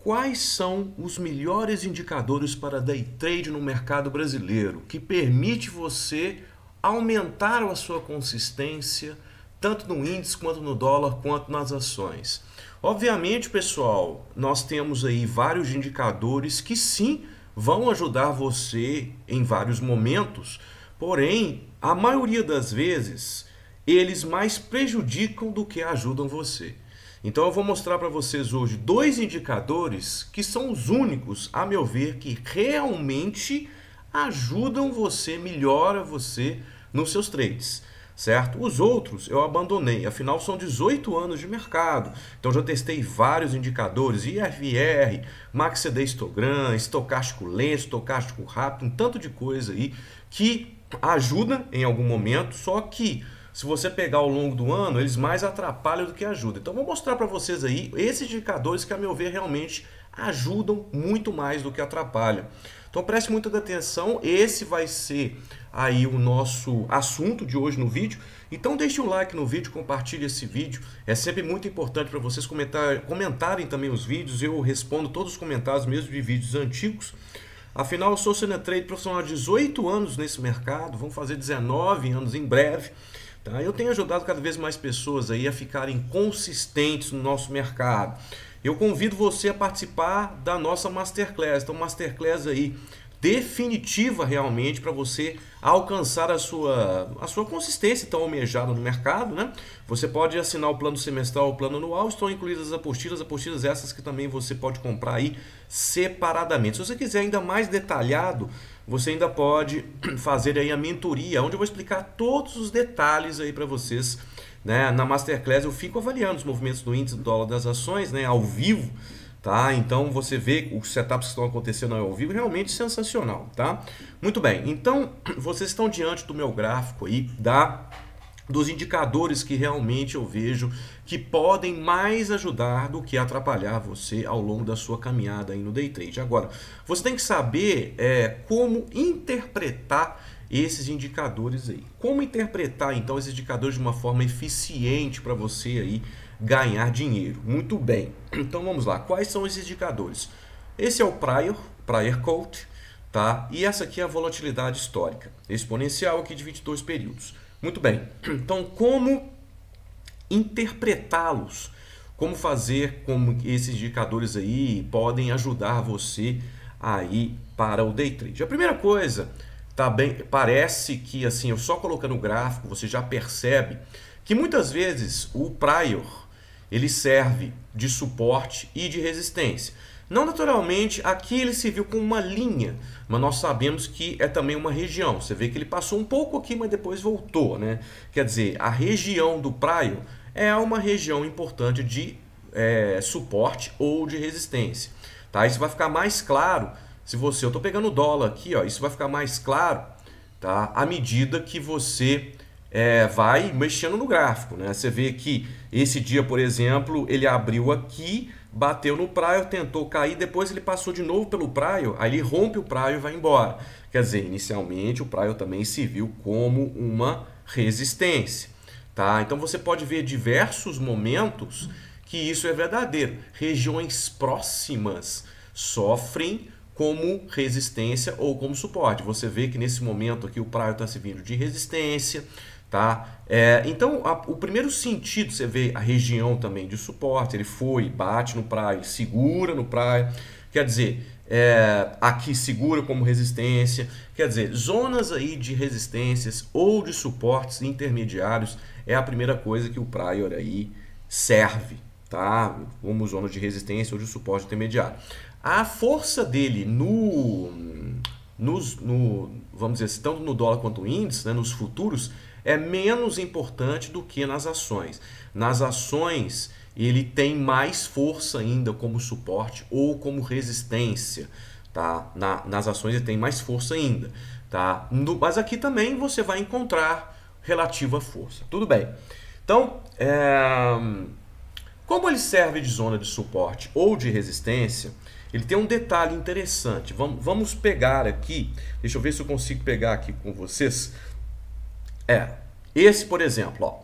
Quais são os melhores indicadores para day trade no mercado brasileiro que permite você aumentar a sua consistência tanto no índice quanto no dólar quanto nas ações? Obviamente, pessoal, nós temos aí vários indicadores que sim vão ajudar você em vários momentos, porém, a maioria das vezes eles mais prejudicam do que ajudam você. Então eu vou mostrar para vocês hoje dois indicadores que são os únicos, a meu ver, que realmente ajudam você, melhora você nos seus trades, certo? Os outros eu abandonei, afinal são 18 anos de mercado, então já testei vários indicadores, IFR, Max CD Histogram, estocástico lento, estocástico rápido, um tanto de coisa aí que ajuda em algum momento, só que se você pegar ao longo do ano, eles mais atrapalham do que ajudam. Então, vou mostrar para vocês aí esses indicadores que, a meu ver, realmente ajudam muito mais do que atrapalham. Então, preste muita atenção. Esse vai ser aí o nosso assunto de hoje no vídeo. Então, deixe um like no vídeo, compartilhe esse vídeo. É sempre muito importante para vocês comentarem também os vídeos. Eu respondo todos os comentários, mesmo de vídeos antigos. Afinal, eu sou Sena Trade profissional há 18 anos nesse mercado. Vamos fazer 19 anos em breve. Tá? Eu tenho ajudado cada vez mais pessoas aí a ficarem consistentes no nosso mercado. Eu convido você a participar da nossa Masterclass. Então, Masterclass aí definitiva realmente para você alcançar a sua consistência tão almejada no mercado, né? Você pode assinar o plano semestral ou o plano anual, estão incluídas as apostilas essas que também você pode comprar aí separadamente. Se você quiser ainda mais detalhado, você ainda pode fazer aí a mentoria, onde eu vou explicar todos os detalhes aí para vocês, né? Na Masterclass eu fico avaliando os movimentos do índice do dólar das ações, né, ao vivo, tá? Então você vê os setups que estão acontecendo ao vivo, realmente sensacional, tá? Muito bem, então vocês estão diante do meu gráfico aí dos indicadores que realmente eu vejo que podem mais ajudar do que atrapalhar você ao longo da sua caminhada aí no day trade. Agora, você tem que saber como interpretar esses indicadores aí. Como interpretar então esses indicadores de uma forma eficiente para você aí ganhar dinheiro. Muito bem, então vamos lá. Quais são esses indicadores? Esse é o Prior Code, tá? E essa aqui é a volatilidade histórica exponencial aqui de 22 períodos. Muito bem, então como interpretá-los? Como fazer com que esses indicadores aí podem ajudar você aí para o day trade? A primeira coisa, tá bem, parece que assim, eu só colocando o gráfico, você já percebe que muitas vezes o prior ele serve de suporte e de resistência. Não naturalmente, aqui ele se viu como uma linha, mas nós sabemos que é também uma região. Você vê que ele passou um pouco aqui, mas depois voltou, né? Quer dizer, a região do prior é uma região importante de suporte ou de resistência. Tá? Isso vai ficar mais claro se você... Eu estou pegando o dólar aqui, ó, isso vai ficar mais claro, tá? À medida que você vai mexendo no gráfico, né? Você vê que esse dia, por exemplo, ele abriu aqui, bateu no prior, tentou cair, depois ele passou de novo pelo prior, aí ele rompe o prior e vai embora. Quer dizer, inicialmente o prior também se viu como uma resistência. Tá? Então você pode ver diversos momentos que isso é verdadeiro. Regiões próximas sofrem como resistência ou como suporte. Você vê que nesse momento aqui o prior está servindo de resistência. Tá? Então, o primeiro sentido, você vê a região também de suporte, ele foi, bate no prior, segura no prior, quer dizer, aqui segura como resistência, quer dizer, zonas aí de resistências ou de suportes intermediários é a primeira coisa que o prior aí serve, tá? Como zona de resistência ou de suporte intermediário. A força dele vamos dizer, tanto no dólar quanto no índice, né, nos futuros, é menos importante do que nas ações. Nas ações, ele tem mais força ainda como suporte ou como resistência. Tá? Nas ações ele tem mais força ainda. Tá? Mas aqui também você vai encontrar relativa força. Tudo bem. Então, como ele serve de zona de suporte ou de resistência, ele tem um detalhe interessante. Vamos pegar aqui, deixa eu ver se eu consigo pegar aqui com vocês. Esse, por exemplo, ó,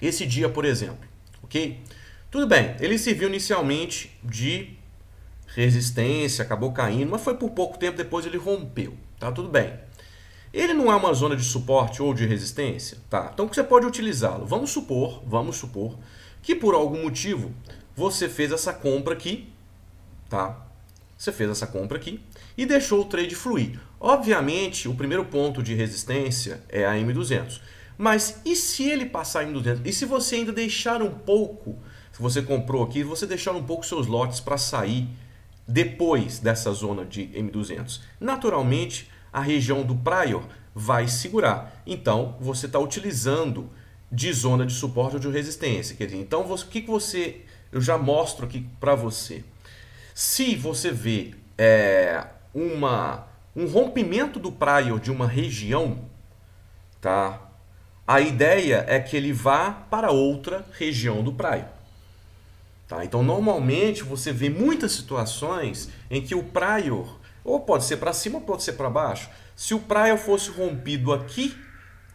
esse dia, por exemplo, ok? Tudo bem, ele serviu inicialmente de resistência, acabou caindo, mas foi por pouco tempo, depois ele rompeu, tá tudo bem. Ele não é uma zona de suporte ou de resistência, tá? Então você pode utilizá-lo. Vamos supor que por algum motivo você fez essa compra aqui, tá? Você fez essa compra aqui e deixou o trade fluir. Obviamente, o primeiro ponto de resistência é a M200. Mas e se ele passar a M200? E se você ainda deixar um pouco, se você comprou aqui, você deixar um pouco seus lotes para sair depois dessa zona de M200? Naturalmente, a região do prior vai segurar. Então, você está utilizando de zona de suporte ou de resistência. Quer dizer, então, eu já mostro aqui para você. Se você vê um rompimento do prior de uma região, tá? A ideia é que ele vá para outra região do prior. Tá? Então, normalmente, você vê muitas situações em que o prior, ou pode ser para cima ou pode ser para baixo. Se o prior fosse rompido aqui,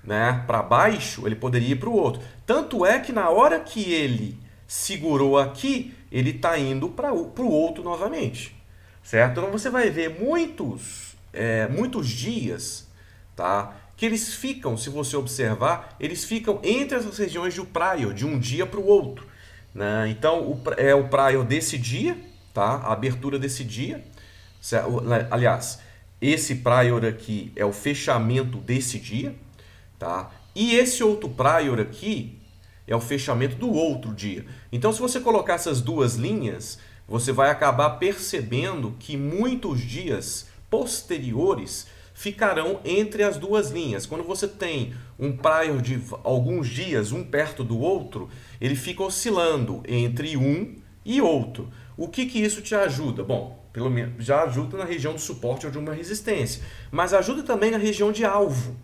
né, para baixo, ele poderia ir para o outro. Tanto é que na hora que ele segurou aqui, ele está indo para o outro novamente. Certo? Então, você vai ver muitos dias, tá, que eles ficam, se você observar, eles ficam entre as regiões do prior, de um dia para o outro. Né? Então, é o prior desse dia, tá? A abertura desse dia. Aliás, esse prior aqui é o fechamento desse dia. Tá? E esse outro prior aqui é o fechamento do outro dia. Então, se você colocar essas duas linhas, você vai acabar percebendo que muitos dias posteriores ficarão entre as duas linhas. Quando você tem um prior de alguns dias, um perto do outro, ele fica oscilando entre um e outro. O que isso te ajuda? Bom, pelo menos já ajuda na região do suporte ou de uma resistência, mas ajuda também na região de alvo.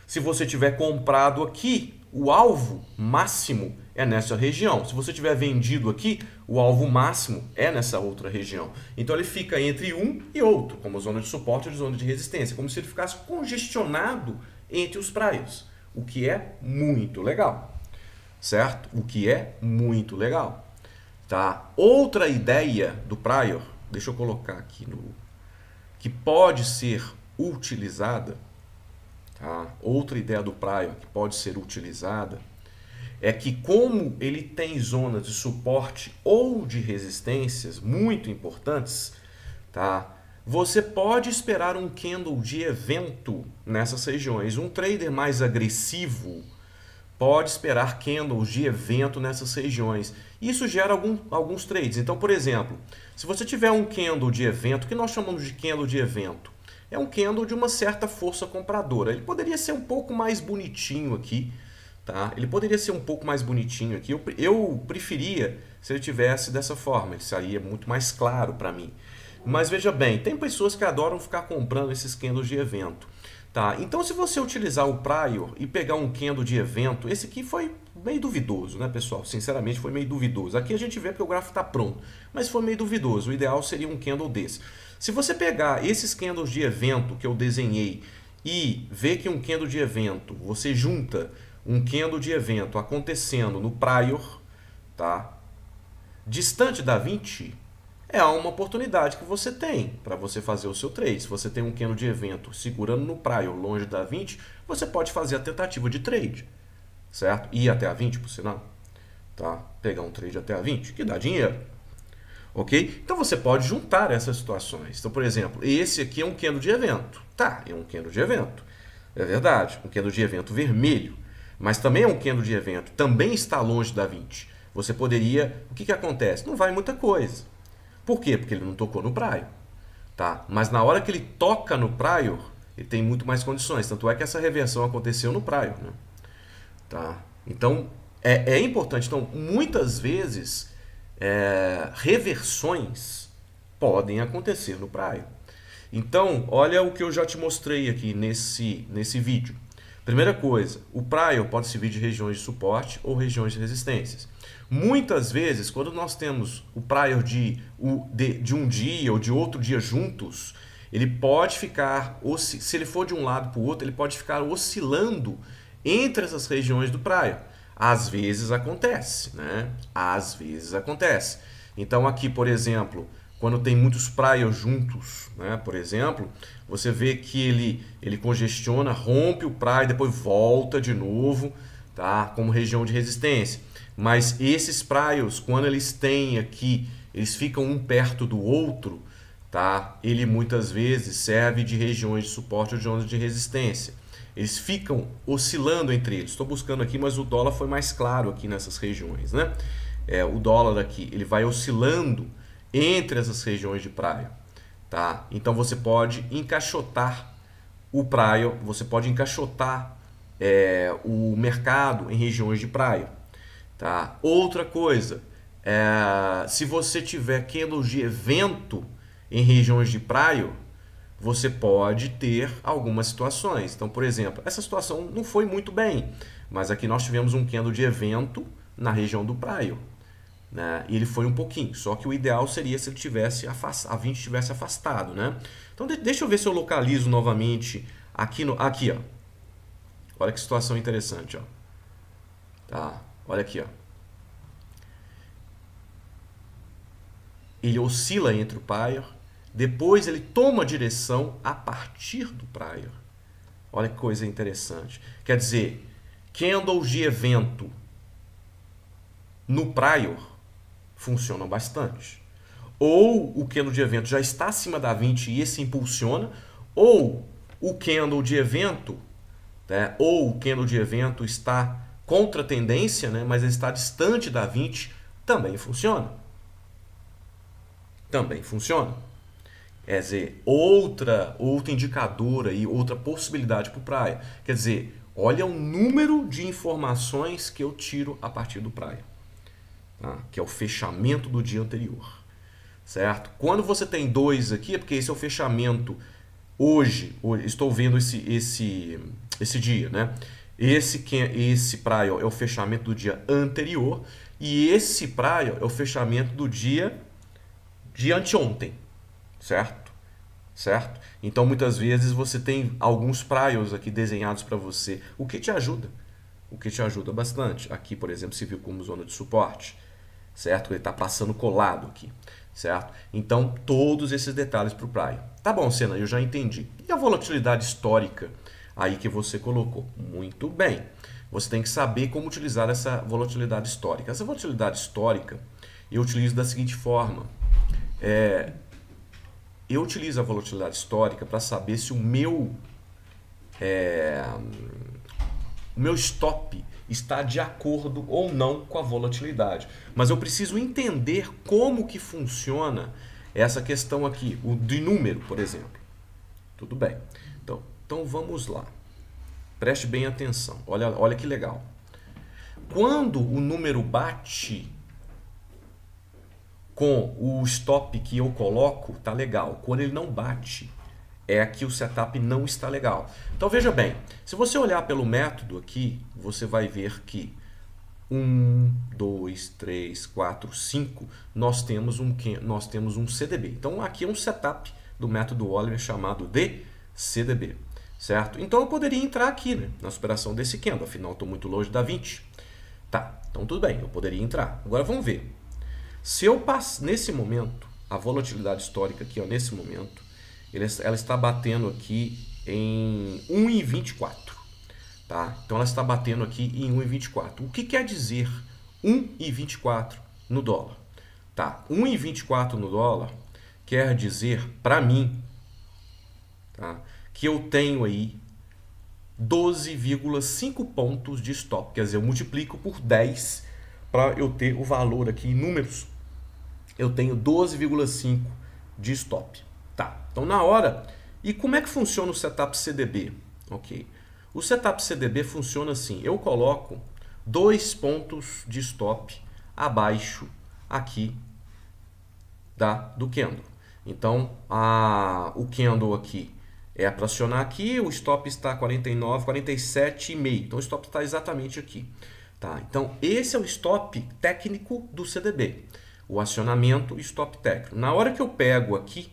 Se você tiver comprado aqui, o alvo máximo é nessa região. Se você tiver vendido aqui, o alvo máximo é nessa outra região. Então ele fica entre um e outro, como zona de suporte ou zona de resistência, como se ele ficasse congestionado entre os priors, o que é muito legal, certo? O que é muito legal, tá? Outra ideia do prior, deixa eu colocar aqui que pode ser utilizada, tá? Outra ideia do prior que pode ser utilizada é que, como ele tem zonas de suporte ou de resistências muito importantes, tá? Você pode esperar um candle de evento nessas regiões. Um trader mais agressivo pode esperar candles de evento nessas regiões. Isso gera alguns trades. Então, por exemplo, se você tiver um candle de evento, o que nós chamamos de candle de evento? É um candle de uma certa força compradora. Ele poderia ser um pouco mais bonitinho aqui, tá? Ele poderia ser um pouco mais bonitinho aqui. Eu preferia se ele tivesse dessa forma. Ele seria muito mais claro para mim. Mas veja bem, tem pessoas que adoram ficar comprando esses candles de evento. Tá? Então, se você utilizar o prior e pegar um candle de evento, esse aqui foi meio duvidoso, né, pessoal? Sinceramente, foi meio duvidoso. Aqui a gente vê porque o gráfico está pronto, mas foi meio duvidoso. O ideal seria um candle desse. Se você pegar esses candles de evento que eu desenhei e ver que um candle de evento, você junta um candle de evento acontecendo no prior, tá? Distante da 20, é uma oportunidade que você tem para você fazer o seu trade. Se você tem um candle de evento segurando no prior longe da 20, você pode fazer a tentativa de trade, certo? Ir até a 20, por sinal, tá? Pegar um trade até a 20, que dá dinheiro, ok? Então você pode juntar essas situações. Então, por exemplo, esse aqui é um candle de evento, tá? É um candle de evento, é verdade, um candle de evento vermelho, mas também é um candle de evento, também está longe da 20. Você poderia, o que acontece? Não vai muita coisa. Por quê? Porque ele não tocou no prior, tá? Mas na hora que ele toca no prior, ele tem muito mais condições. Tanto é que essa reversão aconteceu no prior, né? Tá? Então, é importante. Então, muitas vezes, reversões podem acontecer no prior. Então, olha o que eu já te mostrei aqui nesse vídeo. Primeira coisa, o prior pode servir de regiões de suporte ou regiões de resistências. Muitas vezes, quando nós temos o prior de um dia ou de outro dia juntos, ele pode ficar, se ele for de um lado para o outro, ele pode ficar oscilando entre essas regiões do prior. Às vezes acontece, né? Às vezes acontece. Então aqui, por exemplo, quando tem muitos priors juntos, né? Por exemplo, você vê que ele congestiona, rompe o prior, depois volta de novo, tá? Como região de resistência. Mas esses priors, quando eles têm aqui, eles ficam um perto do outro, tá? Ele muitas vezes serve de regiões de suporte ou de ondas de resistência. Eles ficam oscilando entre eles. Estou buscando aqui, mas o dólar foi mais claro aqui nessas regiões, né? O dólar aqui, ele vai oscilando entre essas regiões de prior, tá? Então você pode encaixotar o prior, você pode encaixotar o mercado em regiões de prior, tá? Outra coisa, se você tiver candles de evento em regiões de prior, você pode ter algumas situações. Então, por exemplo, essa situação não foi muito bem, mas aqui nós tivemos um candle de evento na região do prior, né? E ele foi um pouquinho, só que o ideal seria se ele tivesse a 20 tivesse afastado, né? Então, deixa eu ver se eu localizo novamente aqui, aqui, ó. Olha que situação interessante, ó. Tá, olha aqui, ó. Ele oscila entre o prior, depois ele toma direção a partir do prior. Olha que coisa interessante. Quer dizer, candles de evento no prior funcionam bastante. Ou o candle de evento já está acima da 20 e esse impulsiona, ou o candle de evento, né, ou o candle de evento está contra a tendência, né, mas ele está distante da 20, também funciona. Também funciona. Quer dizer, outra indicadora e outra possibilidade para o prior. Quer dizer, olha o número de informações que eu tiro a partir do prior, tá? Que é o fechamento do dia anterior, certo? Quando você tem dois aqui, é porque esse é o fechamento hoje estou vendo esse dia, né? Esse prior é o fechamento do dia anterior e esse prior é o fechamento do dia de anteontem. Certo? Então, muitas vezes você tem alguns priors aqui desenhados para você, o que te ajuda. O que te ajuda bastante. Aqui, por exemplo, se viu como zona de suporte, certo? Ele está passando colado aqui, certo? Então, todos esses detalhes para o prior. Tá bom, Senna, eu já entendi. E a volatilidade histórica aí que você colocou? Muito bem. Você tem que saber como utilizar essa volatilidade histórica. Essa volatilidade histórica eu utilizo da seguinte forma. Eu utilizo a volatilidade histórica para saber se o meu stop está de acordo ou não com a volatilidade. Mas eu preciso entender como que funciona essa questão aqui, o de número, por exemplo. Tudo bem. Então vamos lá. Preste bem atenção. Olha que legal. Quando o número bate com o stop que eu coloco, tá legal. Quando ele não bate, é que o setup não está legal. Então veja bem, se você olhar pelo método aqui, você vai ver que 1, 2, 3, 4, 5, nós temos um CDB. Então aqui é um setup do método Oliver chamado de CDB, certo? Então eu poderia entrar aqui, né, na superação desse candle, afinal estou muito longe da 20. Tá, então tudo bem, eu poderia entrar. Agora vamos ver. Se eu passo nesse momento, a volatilidade histórica aqui, ó, nesse momento, ela está batendo aqui em 1,24, tá? Então ela está batendo aqui em 1,24. O que quer dizer 1,24 no dólar? Tá? 1,24 no dólar quer dizer para mim, tá, que eu tenho aí 12,5 pontos de stop. Quer dizer, eu multiplico por 10 para eu ter o valor aqui em números. Eu tenho 12,5 de stop. Tá, então na hora... E como é que funciona o setup CDB? Ok. O setup CDB funciona assim. Eu coloco 2 pontos de stop abaixo aqui do candle. Então, o candle aqui é para acionar aqui, o stop está 49, 47,5. Então, o stop está exatamente aqui. Tá? Então, esse é o stop técnico do CDB. O acionamento e stop técnico. Na hora que eu pego aqui,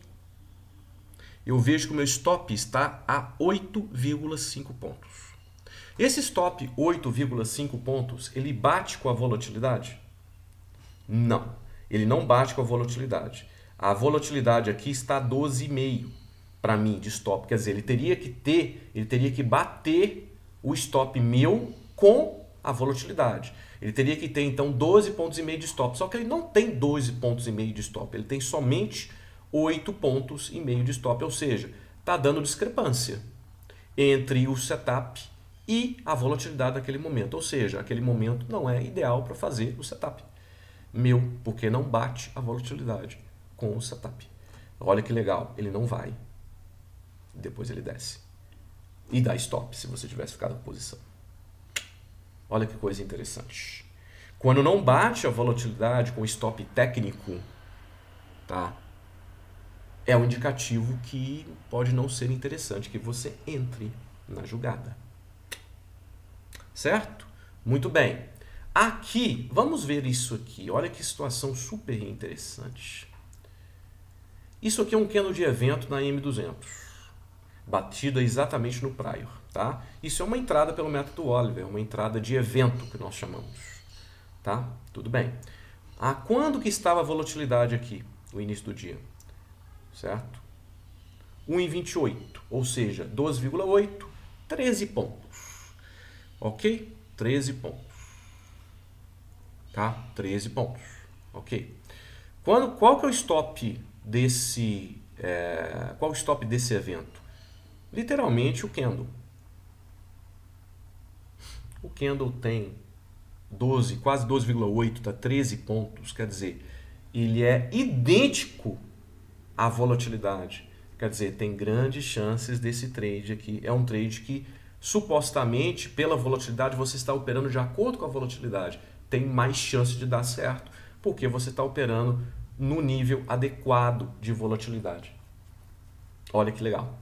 eu vejo que o meu stop está a 8,5 pontos. Esse stop 8,5 pontos, ele bate com a volatilidade? Não, ele não bate com a volatilidade. A volatilidade aqui está 12,5 para mim de stop. Quer dizer, ele teria que bater o stop meu com a volatilidade. Ele teria que ter então 12,5 pontos de stop. Só que ele não tem 12,5 pontos de stop. Ele tem somente 8,5 pontos de stop. Ou seja, está dando discrepância entre o setup e a volatilidade naquele momento. Ou seja, aquele momento não é ideal para fazer o setup meu, porque não bate a volatilidade com o setup. Olha que legal, ele não vai. Depois ele desce. E dá stop se você tivesse ficado em posição. Olha que coisa interessante. Quando não bate a volatilidade com stop técnico, tá? É um indicativo que pode não ser interessante que você entre na jogada. Certo? Muito bem. Aqui, vamos ver isso aqui. Olha que situação super interessante. Isso aqui é um candle de evento na M200. Batida exatamente no prior, tá? Isso é uma entrada pelo método Oliver, uma entrada de evento que nós chamamos, tá? Tudo bem. Quando que estava a volatilidade aqui, no início do dia? Certo? 1,28, ou seja, 12,8, 13 pontos. Ok? 13 pontos. Tá? 13 pontos. Ok? Qual que é o stop desse, qual o stop desse evento? Literalmente o candle. O candle tem 12, quase 12,8, tá 13 pontos, quer dizer, ele é idêntico à volatilidade. Quer dizer, tem grandes chances desse trade aqui. É um trade que, supostamente, pela volatilidade, você está operando de acordo com a volatilidade. Tem mais chance de dar certo, porque você está operando no nível adequado de volatilidade. Olha que legal.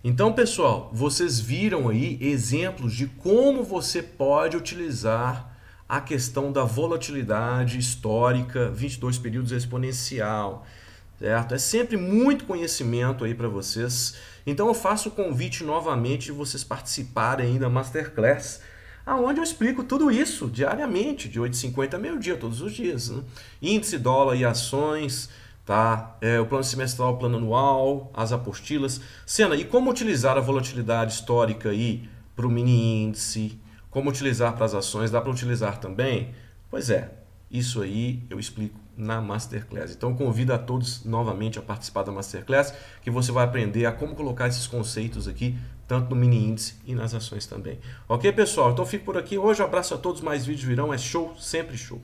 Então, pessoal, vocês viram aí exemplos de como você pode utilizar a questão da volatilidade histórica, 22 períodos exponencial, certo? É sempre muito conhecimento aí para vocês. Então eu faço o convite novamente de vocês participarem aí da Masterclass, aonde eu explico tudo isso diariamente, de 8h50 a meio-dia, todos os dias, né? Índice, dólar e ações, tá? O plano semestral, o plano anual, as apostilas. Sena, e como utilizar a volatilidade histórica aí para o mini índice? Como utilizar para as ações? Dá para utilizar também? Pois é, isso aí eu explico na Masterclass. Então convido a todos novamente a participar da Masterclass, que você vai aprender a como colocar esses conceitos aqui, tanto no mini índice e nas ações também. Ok, pessoal? Então fico por aqui hoje. Um abraço a todos, mais vídeos virão. É show, sempre show.